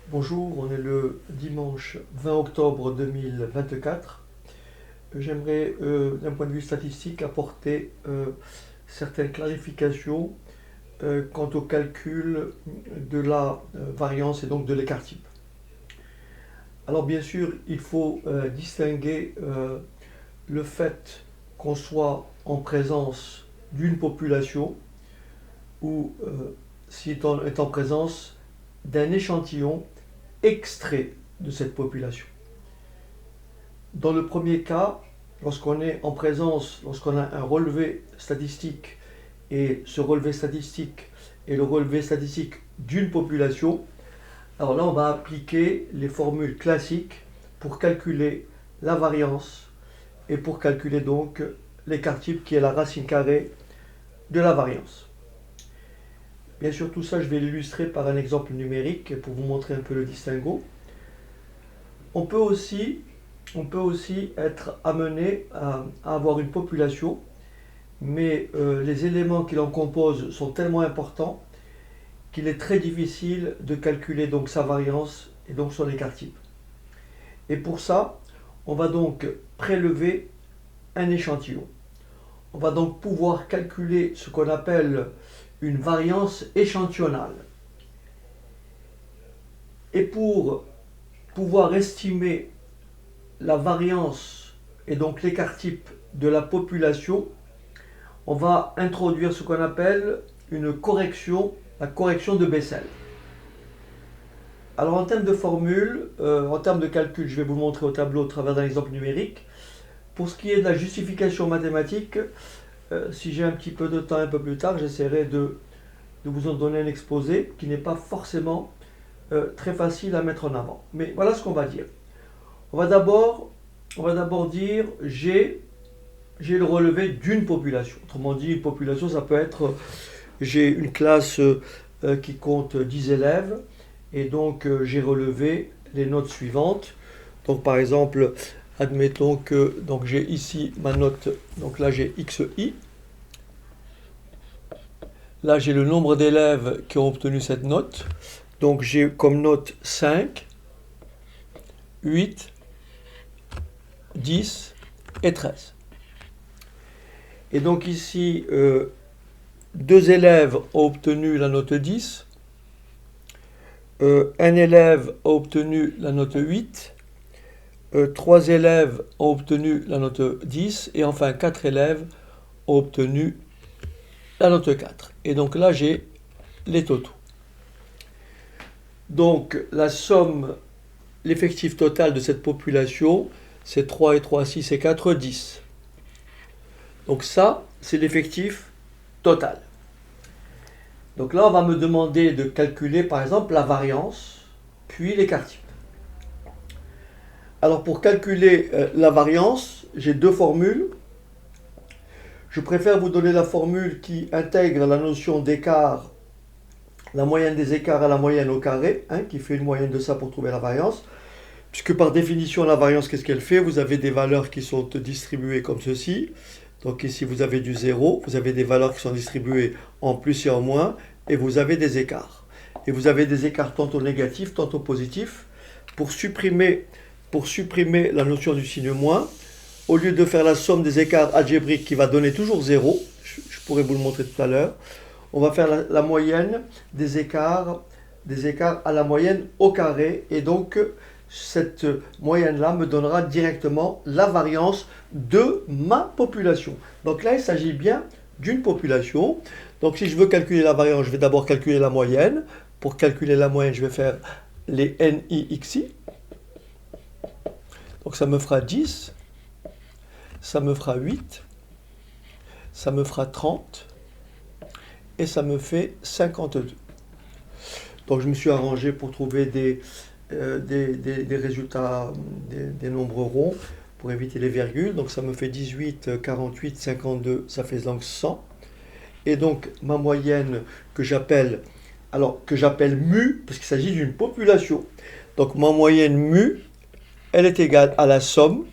Bonjour, on est le dimanche 20 octobre 2024. J'aimerais, d'un point de vue statistique, apporter certaines clarifications quant au calcul de la variance et donc de l'écart type. Alors bien sûr, il faut distinguer le fait qu'on soit en présence d'une population ou si on est en présence d'un échantillon extrait de cette population. Dans le premier cas, lorsqu'on est en présence, lorsqu'on a un relevé statistique, et ce relevé statistique est le relevé statistique d'une population, alors là on va appliquer les formules classiques pour calculer la variance et pour calculer donc l'écart type qui est la racine carrée de la variance. Bien sûr, tout ça, je vais l'illustrer par un exemple numérique pour vous montrer un peu le distinguo. On peut aussi être amené à avoir une population, mais les éléments qui l'en composent sont tellement importants qu'il est très difficile de calculer donc sa variance et donc son écart type. Et pour ça, on va donc prélever un échantillon. On va donc pouvoir calculer ce qu'on appelle une variance échantillonnale. Et pour pouvoir estimer la variance et donc l'écart type de la population, on va introduire ce qu'on appelle une correction, la correction de Bessel. Alors en termes de formule, en termes de calcul, je vais vous montrer au tableau au travers d'un exemple numérique. Pour ce qui est de la justification mathématique, si j'ai un petit peu de temps un peu plus tard, j'essaierai de vous en donner un exposé qui n'est pas forcément très facile à mettre en avant. Mais voilà ce qu'on va dire. On va d'abord dire j'ai le relevé d'une population. Autrement dit, une population, ça peut être j'ai une classe qui compte 10 élèves et donc j'ai relevé les notes suivantes. Donc par exemple, admettons que donc j'ai ici ma note, donc là j'ai XI. Là j'ai le nombre d'élèves qui ont obtenu cette note. Donc j'ai comme note 5, 8, 10 et 13. Et donc ici, deux élèves ont obtenu la note 10, un élève a obtenu la note 8, trois élèves ont obtenu la note 10, et enfin quatre élèves ont obtenu la note 4. Et donc là, j'ai les totaux. Donc la somme, l'effectif total de cette population, c'est 3 et 3, 6 et 4, 10. Donc ça, c'est l'effectif total. Donc là, on va me demander de calculer, par exemple, la variance, puis l'écart type. Alors pour calculer la variance, j'ai deux formules. Je préfère vous donner la formule qui intègre la notion d'écart, la moyenne des écarts à la moyenne au carré, qui fait une moyenne de ça pour trouver la variance. Puisque par définition, la variance, qu'est-ce qu'elle fait? Vous avez des valeurs qui sont distribuées comme ceci. Donc ici, vous avez du 0, vous avez des valeurs qui sont distribuées en plus et en moins, et vous avez des écarts. Et vous avez des écarts tantôt négatifs, tantôt positifs. Pour supprimer la notion du signe moins, au lieu de faire la somme des écarts algébriques qui va donner toujours 0, je pourrais vous le montrer tout à l'heure, on va faire la moyenne des écarts à la moyenne au carré, et donc cette moyenne-là me donnera directement la variance de ma population. Donc là, il s'agit bien d'une population. Donc si je veux calculer la variance, je vais d'abord calculer la moyenne. Pour calculer la moyenne, je vais faire les NIXI. Donc ça me fera 10, ça me fera 8, ça me fera 30 et ça me fait 52. Donc je me suis arrangé pour trouver des résultats, des nombres ronds pour éviter les virgules. Donc ça me fait 18, 48, 52, ça fait donc 100. Et donc ma moyenne que j'appelle mu, parce qu'il s'agit d'une population. Donc ma moyenne mu, elle est égale à la somme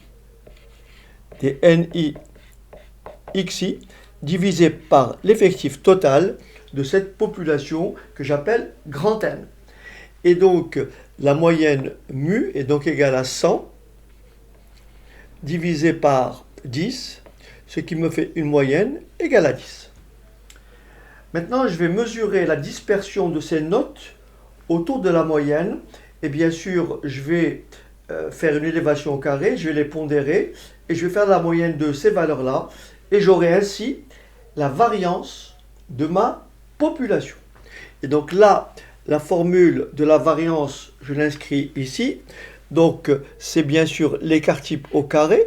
des NI-XI divisé par l'effectif total de cette population que j'appelle grand N. Et donc, la moyenne mu est donc égale à 100 divisé par 10, ce qui me fait une moyenne égale à 10. Maintenant, je vais mesurer la dispersion de ces notes autour de la moyenne. Et bien sûr, je vais faire une élévation au carré, je vais les pondérer et je vais faire la moyenne de ces valeurs-là. Et j'aurai ainsi la variance de ma population. Et donc là, la formule de la variance, je l'inscris ici. Donc, c'est bien sûr l'écart type au carré.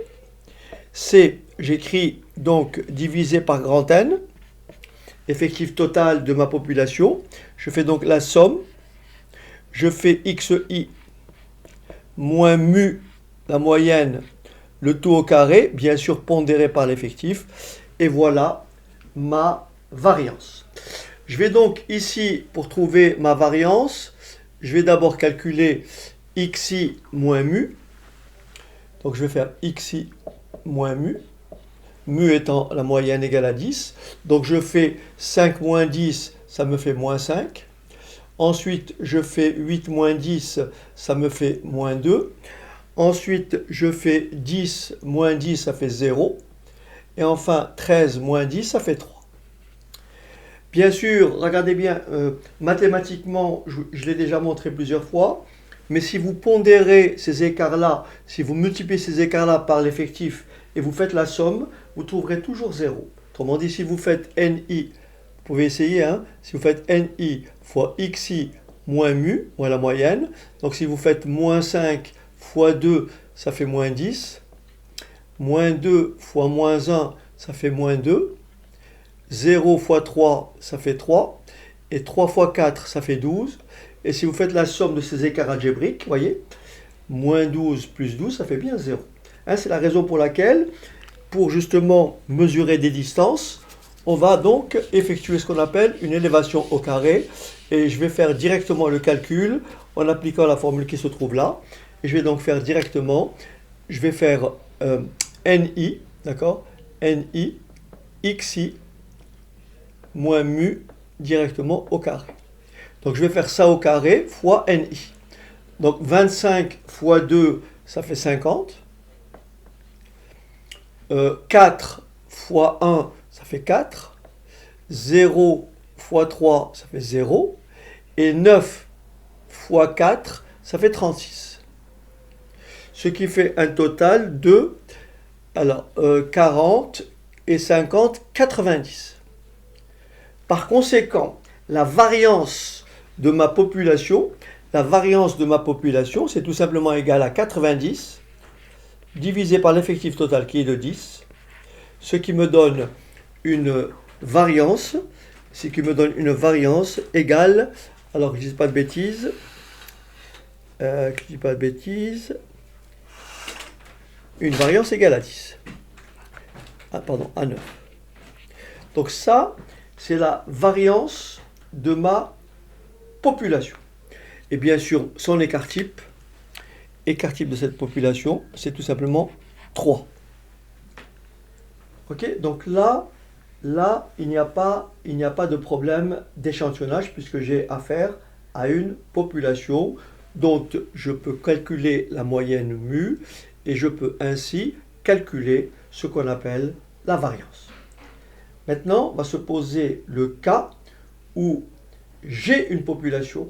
C'est, j'écris donc divisé par grand N, effectif total de ma population. Je fais donc la somme. Je fais xi moins mu, la moyenne, le tout au carré, bien sûr pondéré par l'effectif. Et voilà ma variance. Je vais donc ici, pour trouver ma variance, je vais d'abord calculer xi moins mu. Donc je vais faire xi moins mu. Mu étant la moyenne égale à 10. Donc je fais 5 moins 10, ça me fait moins 5. Ensuite, je fais 8 moins 10, ça me fait moins 2. Ensuite, je fais 10 moins 10, ça fait 0. Et enfin, 13 moins 10, ça fait 3. Bien sûr, regardez bien, mathématiquement, je l'ai déjà montré plusieurs fois, mais si vous pondérez ces écarts-là, si vous multipliez ces écarts-là par l'effectif et vous faites la somme, vous trouverez toujours 0. Autrement dit, si vous faites NI, vous pouvez essayer, hein, si vous faites NI fois XI moins mu, moins la moyenne, donc si vous faites moins 5 fois 2, ça fait moins 10, moins 2 fois moins 1, ça fait moins 2, 0 fois 3, ça fait 3, et 3 fois 4, ça fait 12, et si vous faites la somme de ces écarts algébriques, vous voyez, moins 12 plus 12, ça fait bien 0. Hein, c'est la raison pour laquelle, pour justement mesurer des distances, on va donc effectuer ce qu'on appelle une élévation au carré, et je vais faire directement le calcul en appliquant la formule qui se trouve là, et je vais donc faire directement, je vais faire NI, d'accord, NI, XI, moins mu directement au carré. Donc je vais faire ça au carré fois NI. Donc 25 fois 2, ça fait 50. 4 fois 1, ça fait 4. 0 fois 3, ça fait 0. Et 9 fois 4, ça fait 36. Ce qui fait un total de 40 et 50, 90. Par conséquent, la variance de ma population, c'est tout simplement égal à 90 divisé par l'effectif total qui est de 10, ce qui me donne une variance, égale, alors que je ne dis pas de bêtises, une variance égale à 10. À 9. Donc ça, c'est la variance de ma population. Et bien sûr, son écart type de cette population, c'est tout simplement 3. Ok, donc là, il n'y a pas de problème d'échantillonnage puisque j'ai affaire à une population dont je peux calculer la moyenne mu et je peux ainsi calculer ce qu'on appelle la variance. Maintenant, on va se poser le cas où j'ai une population.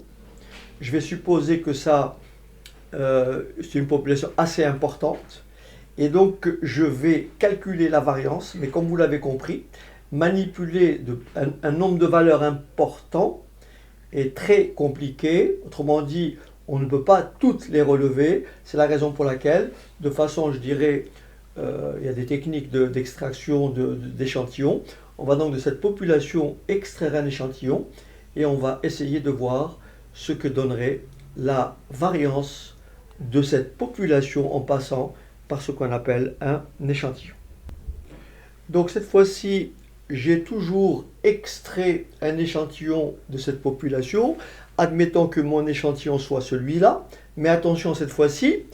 Je vais supposer que ça, c'est une population assez importante. Et donc, je vais calculer la variance. Mais comme vous l'avez compris, manipuler un nombre de valeurs important est très compliqué. Autrement dit, on ne peut pas toutes les relever. C'est la raison pour laquelle, de façon, je dirais, il y a des techniques d'extraction d'échantillons. On va donc de cette population extraire un échantillon et on va essayer de voir ce que donnerait la variance de cette population en passant par ce qu'on appelle un échantillon. Donc cette fois-ci, j'ai toujours extrait un échantillon de cette population. Admettons que mon échantillon soit celui-là, mais attention cette fois-ci,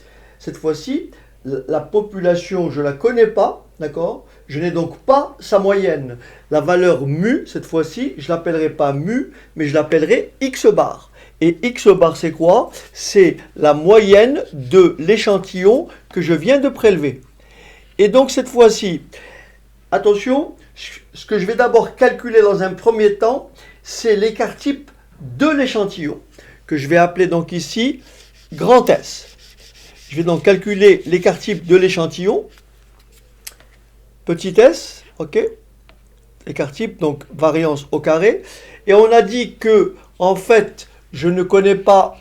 la population, je ne la connais pas, d'accord? Je n'ai donc pas sa moyenne. La valeur mu, cette fois-ci, je ne l'appellerai pas mu, mais je l'appellerai x bar. Et x bar, c'est quoi? C'est la moyenne de l'échantillon que je viens de prélever. Et donc, cette fois-ci, attention, ce que je vais d'abord calculer dans un premier temps, c'est l'écart type de l'échantillon, que je vais appeler donc ici grand S. Je vais donc calculer l'écart type de l'échantillon, petit s, ok? Écart type, donc variance au carré. Et on a dit que, en fait, je ne connais pas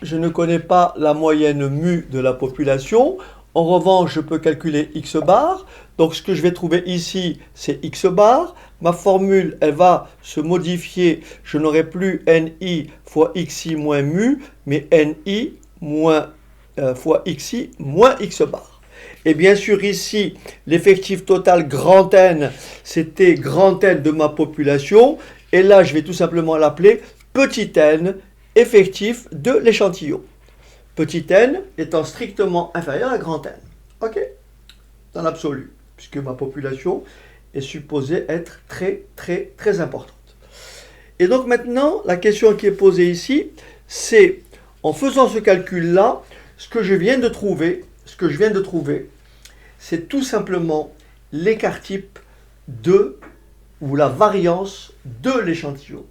la moyenne mu de la population. En revanche, je peux calculer x bar. Donc, ce que je vais trouver ici, c'est x bar. Ma formule, elle va se modifier. Je n'aurai plus ni fois xi moins mu, mais ni fois xi moins x bar. Et bien sûr, ici, l'effectif total grand N, c'était grand N de ma population. Et là, je vais tout simplement l'appeler petit n, effectif de l'échantillon. Petit n étant strictement inférieur à grand N. OK? Dans l'absolu, puisque ma population est supposée être très, très, très importante. Et donc maintenant, la question qui est posée ici, c'est, en faisant ce calcul-là, ce que je viens de trouver, c'est tout simplement l'écart type de, ou la variance de l'échantillon.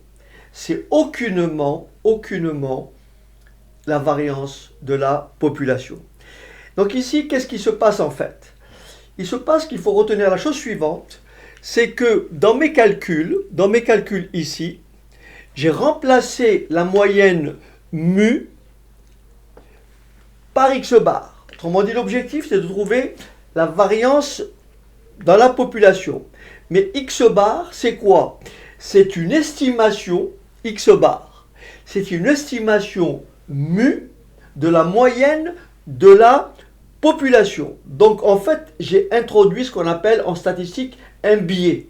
C'est aucunement la variance de la population. Donc ici, qu'est-ce qui se passe en fait? Il se passe qu'il faut retenir la chose suivante, c'est que dans mes calculs ici, j'ai remplacé la moyenne mu par x bar. Autrement dit, l'objectif, c'est de trouver la variance dans la population. Mais x bar, c'est quoi? C'est une estimation, x bar, c'est une estimation mu de la moyenne de la population. Donc, en fait, j'ai introduit ce qu'on appelle en statistique un biais.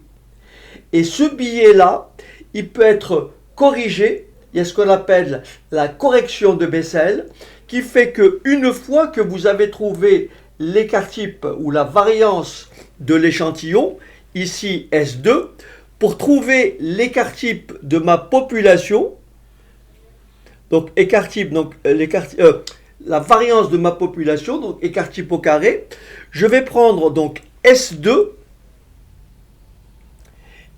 Et ce biais-là, il peut être corrigé. Il y a ce qu'on appelle la correction de Bessel, qui fait qu'une fois que vous avez trouvé l'écart type ou la variance de l'échantillon, ici S2, pour trouver l'écart type de ma population, donc écart type, donc la variance de ma population, donc écart type au carré, je vais prendre donc S2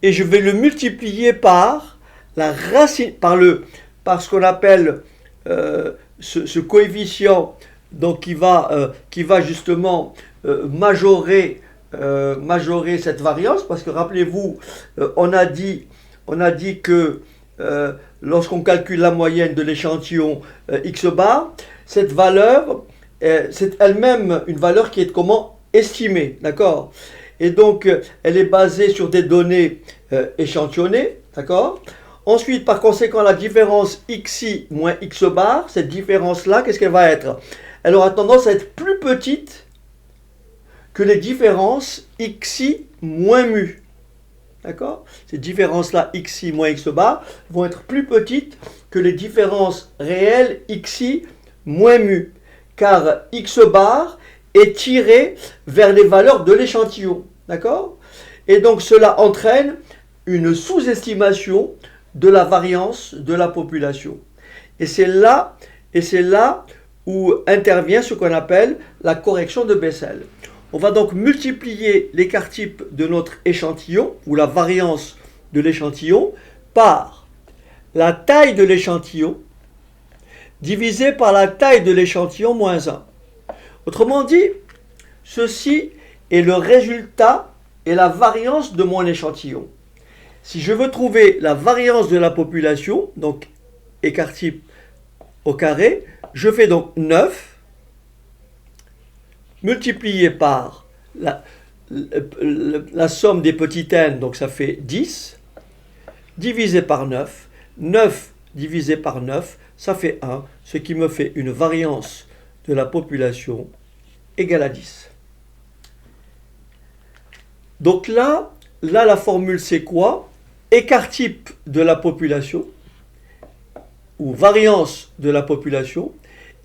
et je vais le multiplier par la racine, par ce qu'on appelle ce coefficient, donc qui va justement majorer cette variance, parce que rappelez-vous, on a dit que lorsqu'on calcule la moyenne de l'échantillon x bar, cette valeur, c'est elle-même une valeur qui est comment estimée, d'accord? Et donc, elle est basée sur des données échantillonnées, d'accord? Ensuite, par conséquent, la différence xi moins x bar, cette différence-là, qu'est-ce qu'elle va être? Elle aura tendance à être plus petite que les différences xi moins mu. D'accord? Ces différences-là, xi moins x bar, vont être plus petites que les différences réelles xi moins mu. Car x bar est tiré vers les valeurs de l'échantillon. D'accord? Et donc cela entraîne une sous-estimation de la variance de la population. Et c'est là où intervient ce qu'on appelle la correction de Bessel. On va donc multiplier l'écart type de notre échantillon, ou la variance de l'échantillon, par la taille de l'échantillon, divisé par la taille de l'échantillon moins 1. Autrement dit, ceci est le résultat et la variance de mon échantillon. Si je veux trouver la variance de la population, donc écart type au carré, je fais donc 9 multiplié par la somme des petits n, donc ça fait 10, divisé par 9. 9 divisé par 9, ça fait 1, ce qui me fait une variance de la population égale à 10. Donc là, la formule c'est quoi? Écart type de la population, ou variance de la population,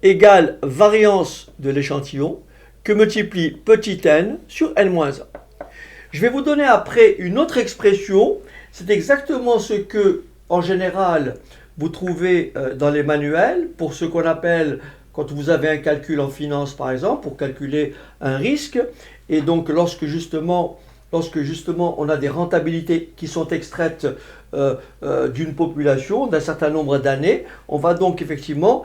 égale variance de l'échantillon, que multiplie petit n sur n-1. Je vais vous donner après une autre expression. C'est exactement ce que, en général, vous trouvez dans les manuels pour ce qu'on appelle, quand vous avez un calcul en finance par exemple, pour calculer un risque. Et donc lorsque justement on a des rentabilités qui sont extraites d'une population, d'un certain nombre d'années, on va donc effectivement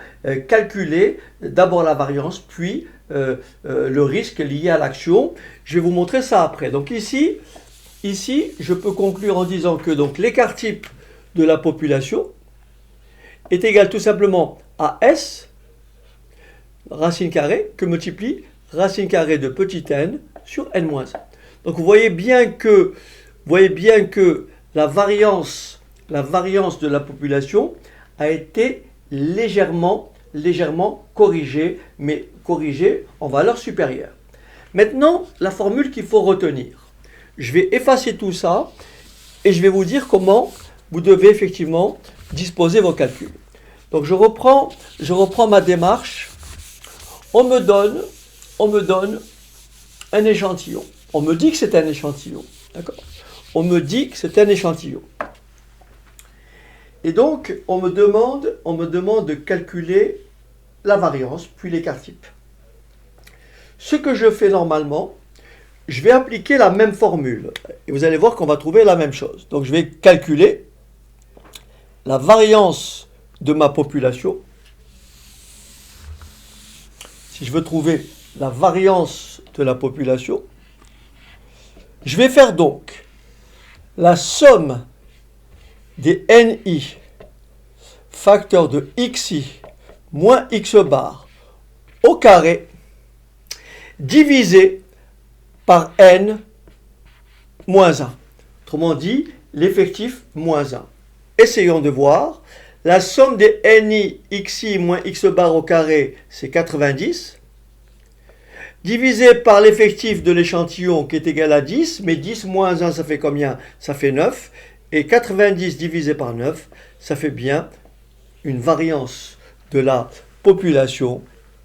calculer d'abord la variance, puis le risque lié à l'action. Je vais vous montrer ça après. Donc ici, je peux conclure en disant que donc l'écart type de la population est égal tout simplement à S, racine carrée, que multiplie racine carrée de petit n sur n-1. Donc vous voyez bien que la variance de la population a été légèrement corrigée, mais corrigée en valeur supérieure. Maintenant, la formule qu'il faut retenir. Je vais effacer tout ça et je vais vous dire comment vous devez effectivement disposer vos calculs. Donc je reprends ma démarche. On me donne un échantillon. On me dit que c'est un échantillon. D'accord ? On me dit que c'est un échantillon. Et donc, on me demande de calculer la variance, puis l'écart type. Ce que je fais normalement, je vais appliquer la même formule. Et vous allez voir qu'on va trouver la même chose. Donc, je vais calculer la variance de ma population. Si je veux trouver la variance de la population, je vais faire donc la somme des NI facteur de XI moins X bar au carré divisé par N moins 1. Autrement dit, l'effectif moins 1. Essayons de voir. La somme des NI XI moins X bar au carré, c'est 90. Divisé par l'effectif de l'échantillon qui est égal à 10, mais 10 moins 1, ça fait combien? Ça fait 9. Et 90 divisé par 9, ça fait bien une variance de la population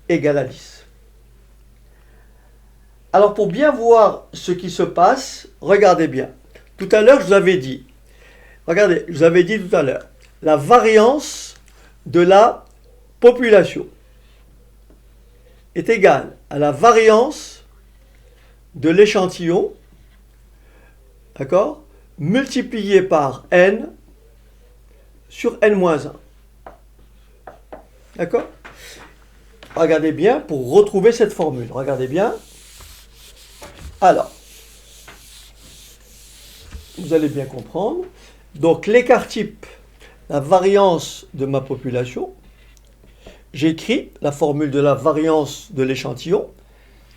égale à 10. Alors pour bien voir ce qui se passe, regardez bien. Tout à l'heure, je vous avais dit, regardez, je vous avais dit tout à l'heure, la variance de la population est égale à la variance de l'échantillon, d'accord, multiplié par n sur n-1. D'accord? Regardez bien pour retrouver cette formule. Regardez bien. Alors, vous allez bien comprendre. Donc, l'écart type, la variance de ma population, j'écris la formule de la variance de l'échantillon.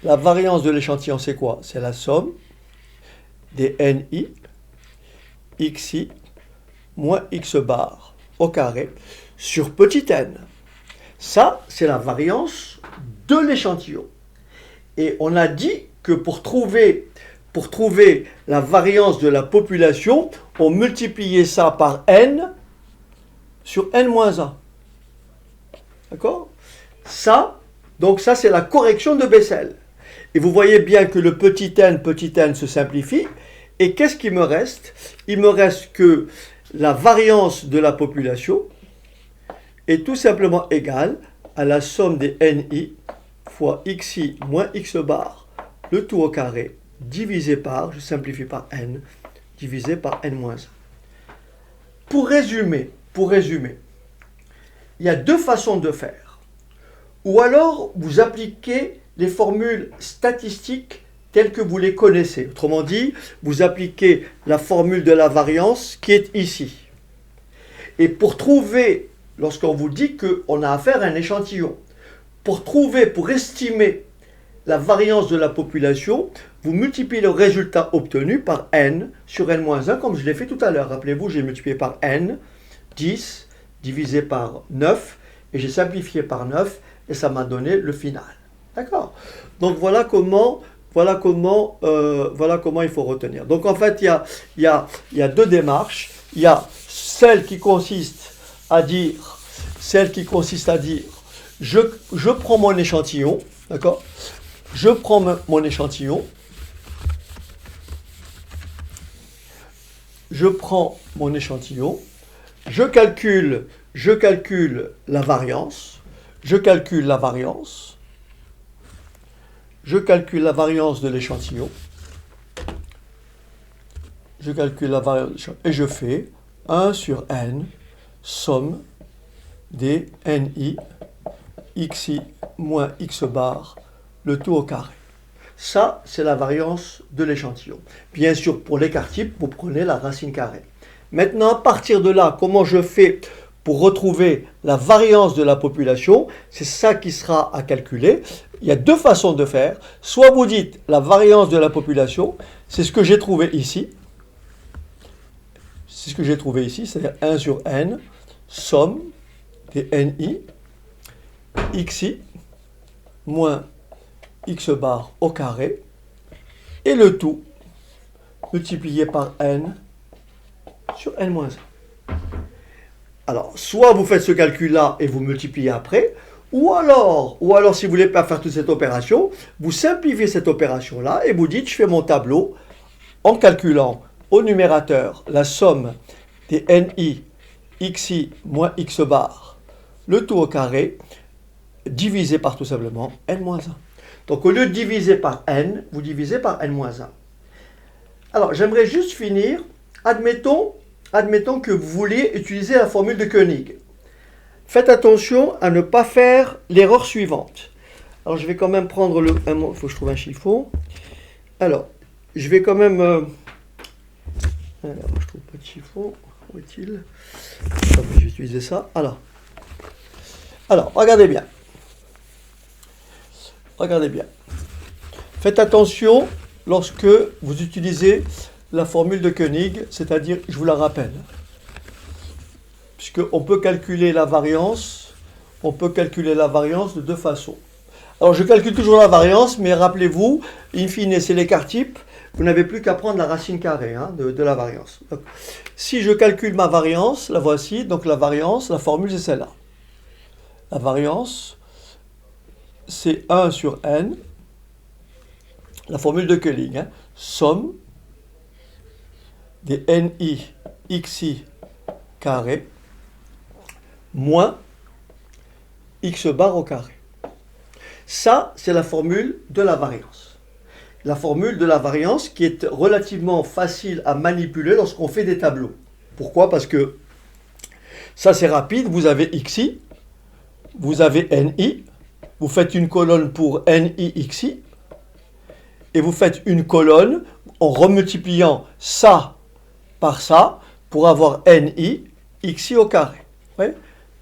La variance de l'échantillon, c'est quoi? C'est la somme des NI, XI, moins X bar au carré sur petit n. Ça, c'est la variance de l'échantillon. Et on a dit que pour trouver la variance de la population, on multipliait ça par n sur n-1. D'accord? Donc ça, c'est la correction de Bessel. Et vous voyez bien que le petit n se simplifie. Et qu'est-ce qui me reste? Il me reste que la variance de la population est tout simplement égale à la somme des NI fois XI moins X bar, le tout au carré, divisé par, je simplifie par n, divisé par n-1. Pour résumer, il y a deux façons de faire. Ou alors, vous appliquez les formules statistiques telles que vous les connaissez. Autrement dit, vous appliquez la formule de la variance qui est ici. Et pour trouver, lorsqu'on vous dit qu'on a affaire à un échantillon, pour estimer la variance de la population, vous multipliez le résultat obtenu par n sur n-1, comme je l'ai fait tout à l'heure. Rappelez-vous, j'ai multiplié par n, 10 divisé par 9, et j'ai simplifié par 9, et ça m'a donné le final. D'accord? Donc voilà comment il faut retenir. Donc en fait, il y a deux démarches. Il y a celle qui consiste à dire, je prends mon échantillon, d'accord? Je prends mon échantillon, je calcule je calcule la variance, je calcule la variance de l'échantillon, et je fais 1 sur n, somme des ni, xi moins x bar, le tout au carré. Ça, c'est la variance de l'échantillon. Bien sûr, pour l'écart type, vous prenez la racine carrée. Maintenant, à partir de là, comment je fais pour retrouver la variance de la population? C'est ça qui sera à calculer. Il y a deux façons de faire. Soit vous dites la variance de la population, c'est ce que j'ai trouvé ici. C'est ce que j'ai trouvé ici, c'est-à-dire 1 sur n, somme des ni, xi, moins x bar au carré, et le tout multiplié par n sur n moins 1. Alors, soit vous faites ce calcul-là et vous multipliez après, ou alors si vous ne voulez pas faire toute cette opération, vous simplifiez cette opération-là et vous dites, je fais mon tableau en calculant au numérateur la somme des ni, xi moins x bar, le tout au carré, divisé par tout simplement n moins 1. Donc au lieu de diviser par n, vous divisez par n moins 1. Alors j'aimerais juste finir, admettons que vous vouliez utiliser la formule de Koenig. Faites attention à ne pas faire l'erreur suivante. Alors je vais quand même prendre il faut que je trouve un chiffon. Alors, je vais quand même... alors, je trouve pas de chiffon. Où est-il? Je vais utiliser ça. Alors, regardez bien. Regardez bien. Faites attention lorsque vous utilisez la formule de Koenig, c'est-à-dire, je vous la rappelle, puisqu'on peut calculer la variance, de deux façons. Alors, je calcule toujours la variance, mais rappelez-vous, in fine, c'est l'écart type, vous n'avez plus qu'à prendre la racine carrée de la variance. Donc, si je calcule ma variance, la voici, donc la variance, la formule c'est celle-là. La variance, c'est 1 sur n, la formule de Koenig, somme des ni xi carré moins x bar au carré. Ça, c'est la formule de la variance. La formule de la variance qui est relativement facile à manipuler lorsqu'on fait des tableaux. Pourquoi? Parce que ça, c'est rapide. Vous avez xi, vous avez ni, vous faites une colonne pour ni xi, et vous faites une colonne en remultipliant ça par ça pour avoir ni xi au carré. Ouais.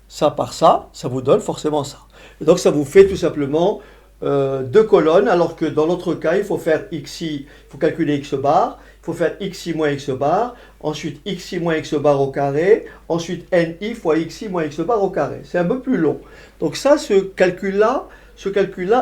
Ça par ça, ça vous donne forcément ça. Et donc ça vous fait tout simplement deux colonnes, alors que dans l'autre cas, il faut faire xi, il faut calculer x bar, il faut faire xi moins x bar, ensuite xi moins x bar au carré, ensuite ni fois xi moins x bar au carré. C'est un peu plus long. Donc ça, ce calcul-là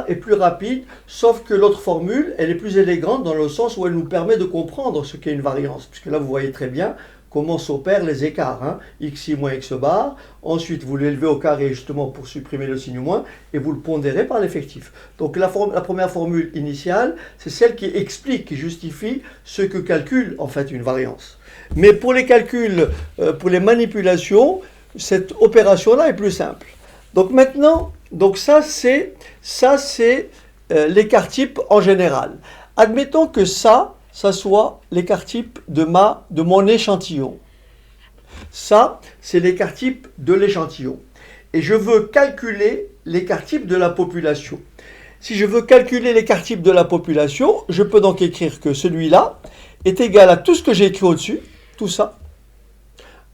est plus rapide, sauf que l'autre formule, elle est plus élégante dans le sens où elle nous permet de comprendre ce qu'est une variance. Puisque là, vous voyez très bien comment s'opèrent les écarts. Xi moins x bar, ensuite vous l'élevez au carré justement pour supprimer le signe moins, et vous le pondérez par l'effectif. Donc la première formule initiale, c'est celle qui explique, qui justifie ce que calcule en fait une variance. Mais pour les calculs, pour les manipulations, cette opération-là est plus simple. Donc maintenant, ça c'est l'écart type en général. Admettons que ça soit l'écart type de mon échantillon. Ça, c'est l'écart type de l'échantillon. Et je veux calculer l'écart type de la population. Si je veux calculer l'écart type de la population, je peux donc écrire que celui-là est égal à tout ce que j'ai écrit au-dessus, tout ça,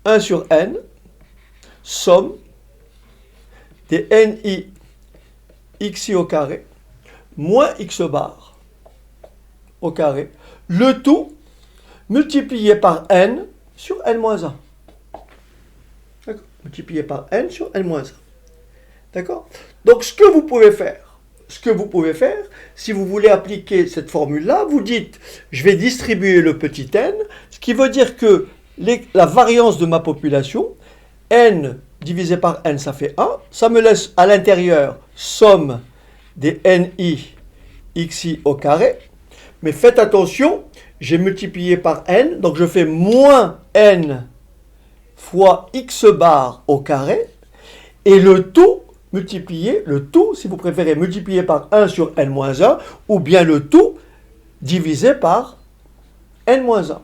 1 sur n, somme des ni xi au carré, moins x bar au carré, le tout multiplié par n sur n-1. D'accord? Multiplié par n sur n-1. D'accord? Donc ce que vous pouvez faire, si vous voulez appliquer cette formule-là, vous dites, je vais distribuer le petit n, ce qui veut dire que la variance de ma population, n divisé par n, ça fait 1. Ça me laisse à l'intérieur somme des ni xi au carré. Mais faites attention, j'ai multiplié par n, donc je fais moins n fois x bar au carré, et le tout multiplié, le tout, si vous préférez, multiplié par 1 sur n-1, ou bien le tout divisé par n-1.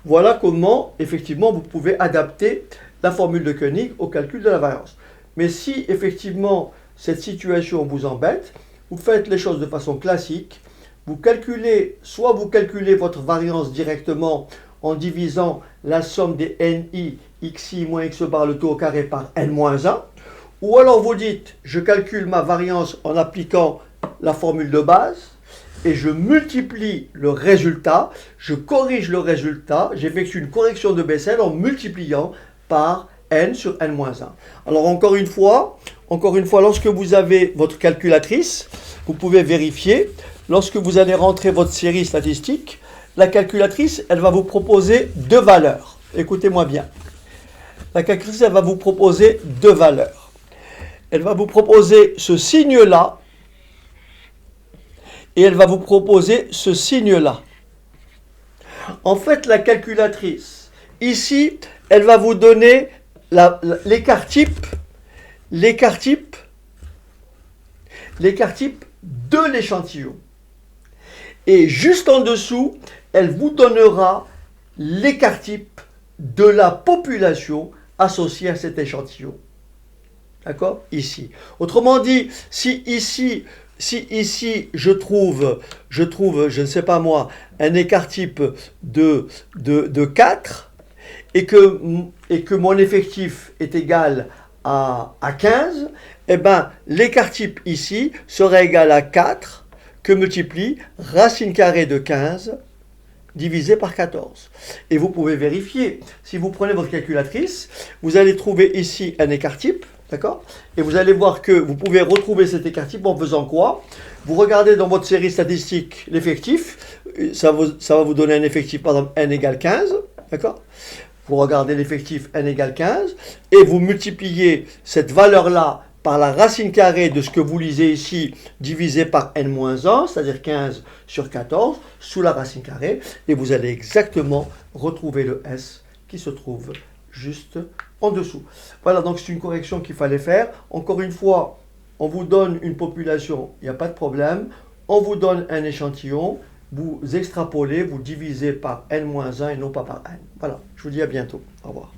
Voilà comment, effectivement, vous pouvez adapter la formule de Koenig au calcul de la variance. Mais si, effectivement, cette situation vous embête, vous faites les choses de façon classique. Soit vous calculez votre variance directement en divisant la somme des ni, xi moins x bar le tout au carré par n-1, ou alors vous dites, je calcule ma variance en appliquant la formule de base, et je multiplie le résultat, je corrige le résultat, j'effectue une correction de Bessel en multipliant par n sur n-1. Alors encore une fois, lorsque vous avez votre calculatrice, vous pouvez vérifier, lorsque vous allez rentrer votre série statistique, la calculatrice, elle va vous proposer deux valeurs. Écoutez-moi bien. La calculatrice, elle va vous proposer deux valeurs. Elle va vous proposer ce signe-là, et elle va vous proposer ce signe-là. En fait, la calculatrice, ici, elle va vous donner l'écart type de l'échantillon. Et juste en dessous, elle vous donnera l'écart type de la population associée à cet échantillon. D'accord? Ici. Autrement dit, si ici je trouve, je ne sais pas moi, un écart type de 4 et que mon effectif est égal à 15, eh bien, l'écart type ici serait égal à 4 que multiplie racine carrée de 15 divisé par 14. Et vous pouvez vérifier. Si vous prenez votre calculatrice, vous allez trouver ici un écart type. D'accord? Et vous allez voir que vous pouvez retrouver cet écart type en faisant quoi? Vous regardez dans votre série statistique l'effectif, ça va vous donner un effectif, par exemple, n égale 15, d'accord? Vous regardez l'effectif n égale 15, et vous multipliez cette valeur-là par la racine carrée de ce que vous lisez ici, divisé par n-1, c'est-à-dire 15 sur 14, sous la racine carrée, et vous allez exactement retrouver le S qui se trouve juste en dessous. Voilà, donc c'est une correction qu'il fallait faire. Encore une fois, on vous donne une population, il n'y a pas de problème. On vous donne un échantillon, vous extrapolez, vous divisez par n-1 et non pas par n. Voilà, je vous dis à bientôt. Au revoir.